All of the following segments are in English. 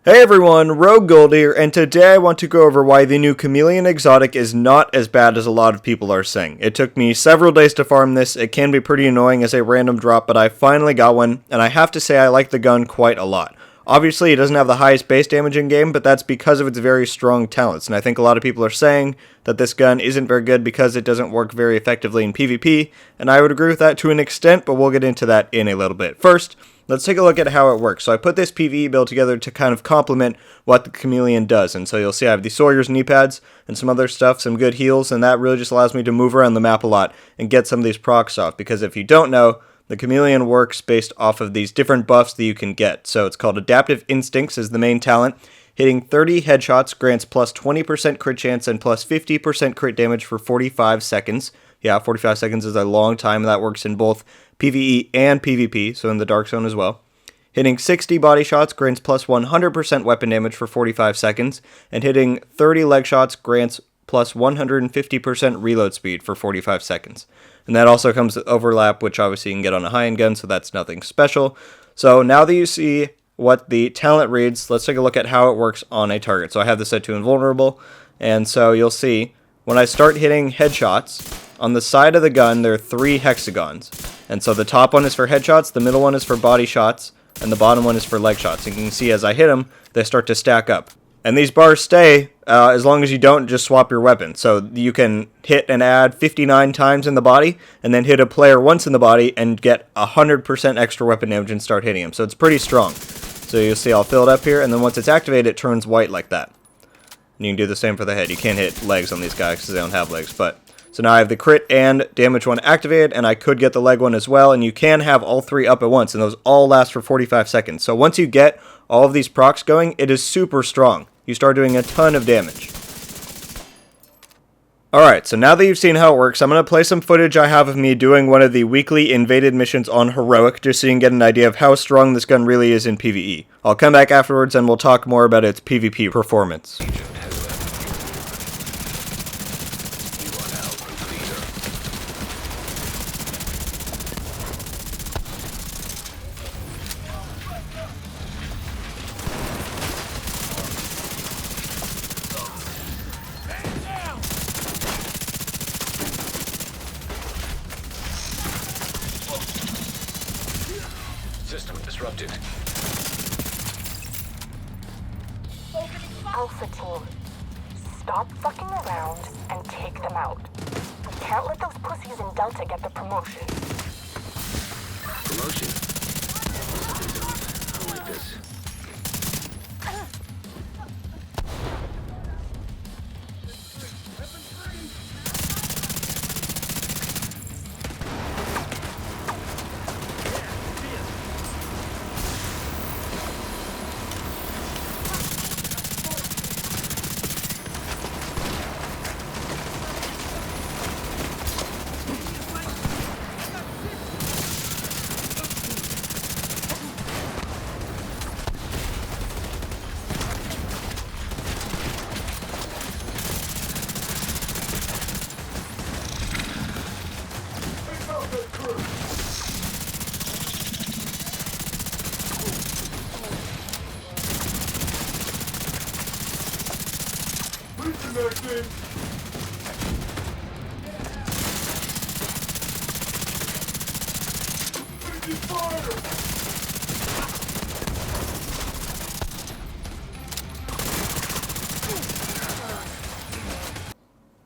Hey everyone, Rogue Gold here, and today I want to go over why the new Chameleon exotic is not as bad as a lot of people are saying. It took me several days to farm this. It can be pretty annoying as a random drop, but I finally got one, and I have to say I like the gun quite a lot. Obviously, it doesn't have the highest base damage in game, but that's because of its very strong talents, and I think a lot of people are saying that this gun isn't very good because it doesn't work very effectively in PvP, and I would agree with that to an extent, but we'll get into that in a little bit. First, let's take a look at how it works. So I put this PvE build together to kind of complement what the Chameleon does, and so you'll see I have the Sawyer's knee pads and some other stuff, some good heals, and that really just allows me to move around the map a lot and get some of these procs off, because if you don't know, the Chameleon works based off of these different buffs that you can get. So it's called Adaptive Instincts is the main talent. Hitting 30 headshots grants plus 20% crit chance and plus 50% crit damage for 45 seconds. Yeah, 45 seconds is a long time, and that works in both PvE and PvP, so in the Dark Zone as well. Hitting 60 body shots grants plus 100% weapon damage for 45 seconds, and hitting 30 leg shots grants plus 150% reload speed for 45 seconds. And that also comes with overlap, which obviously you can get on a high-end gun, so that's nothing special. So now that you see what the talent reads, let's take a look at how it works on a target. So I have this set to invulnerable, and so you'll see when I start hitting headshots, on the side of the gun there are 3 hexagons. And so the top one is for headshots, the middle one is for body shots, and the bottom one is for leg shots. And you can see as I hit them, they start to stack up. And these bars stay as long as you don't just swap your weapon. So you can hit and add 59 times in the body, and then hit a player once in the body and get 100% extra weapon damage and start hitting him. So it's pretty strong. So you'll see I'll fill it up here, and then once it's activated, it turns white like that. And you can do the same for the head. You can't hit legs on these guys because they don't have legs. So now I have the crit and damage one activated, and I could get the leg one as well, and you can have all 3 up at once, and those all last for 45 seconds. So once you get all of these procs going, it is super strong. You start doing a ton of damage. Alright, so now that you've seen how it works, I'm going to play some footage I have of me doing one of the weekly invaded missions on Heroic, just so you can get an idea of how strong this gun really is in PvE. I'll come back afterwards and we'll talk more about its PvP performance. System disrupted. Alpha team, stop fucking around and take them out. We can't let those pussies in Delta get the promotion. Promotion? I don't like this.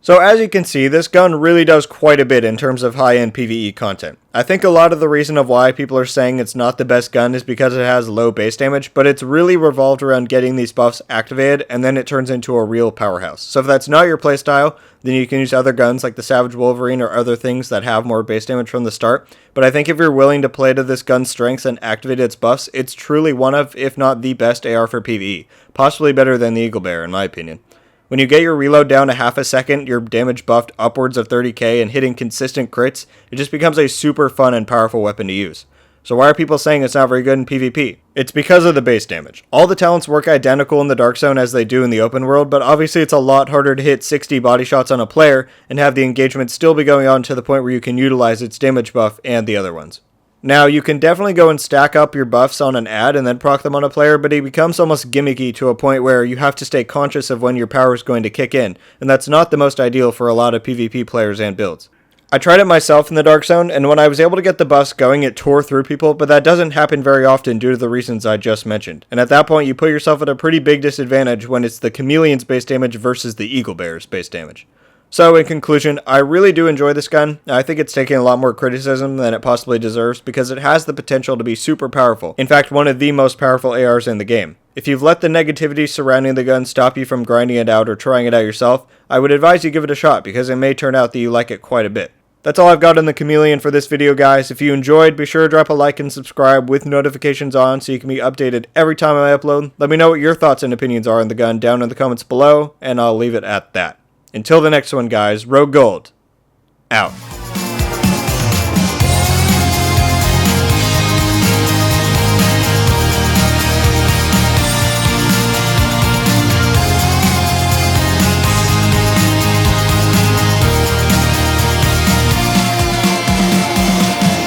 So as you can see, this gun really does quite a bit in terms of high-end PvE content. I think a lot of the reason of why people are saying it's not the best gun is because it has low base damage, but it's really revolved around getting these buffs activated, and then it turns into a real powerhouse. So if that's not your playstyle, then you can use other guns like the Savage Wolverine or other things that have more base damage from the start. But I think if you're willing to play to this gun's strengths and activate its buffs, it's truly one of, if not the best AR for PvE. Possibly better than the Eagle Bear, in my opinion. When you get your reload down to half a second, your damage buffed upwards of 30k, and hitting consistent crits, it just becomes a super fun and powerful weapon to use. So why are people saying it's not very good in PvP? It's because of the base damage. All the talents work identical in the Dark Zone as they do in the open world, but obviously it's a lot harder to hit 60 body shots on a player and have the engagement still be going on to the point where you can utilize its damage buff and the other ones. Now, you can definitely go and stack up your buffs on an ad and then proc them on a player, but he becomes almost gimmicky to a point where you have to stay conscious of when your power is going to kick in, and that's not the most ideal for a lot of PvP players and builds. I tried it myself in the Dark Zone, and when I was able to get the buffs going, it tore through people, but that doesn't happen very often due to the reasons I just mentioned. And at that point, you put yourself at a pretty big disadvantage when it's the Chameleon's base damage versus the Eagle Bear's base damage. So, in conclusion, I really do enjoy this gun. I think it's taking a lot more criticism than it possibly deserves because it has the potential to be super powerful. In fact, one of the most powerful ARs in the game. If you've let the negativity surrounding the gun stop you from grinding it out or trying it out yourself, I would advise you give it a shot because it may turn out that you like it quite a bit. That's all I've got on the Chameleon for this video, guys. If you enjoyed, be sure to drop a like and subscribe with notifications on so you can be updated every time I upload. Let me know what your thoughts and opinions are on the gun down in the comments below, and I'll leave it at that. Until the next one, guys, Rogue Gold, out.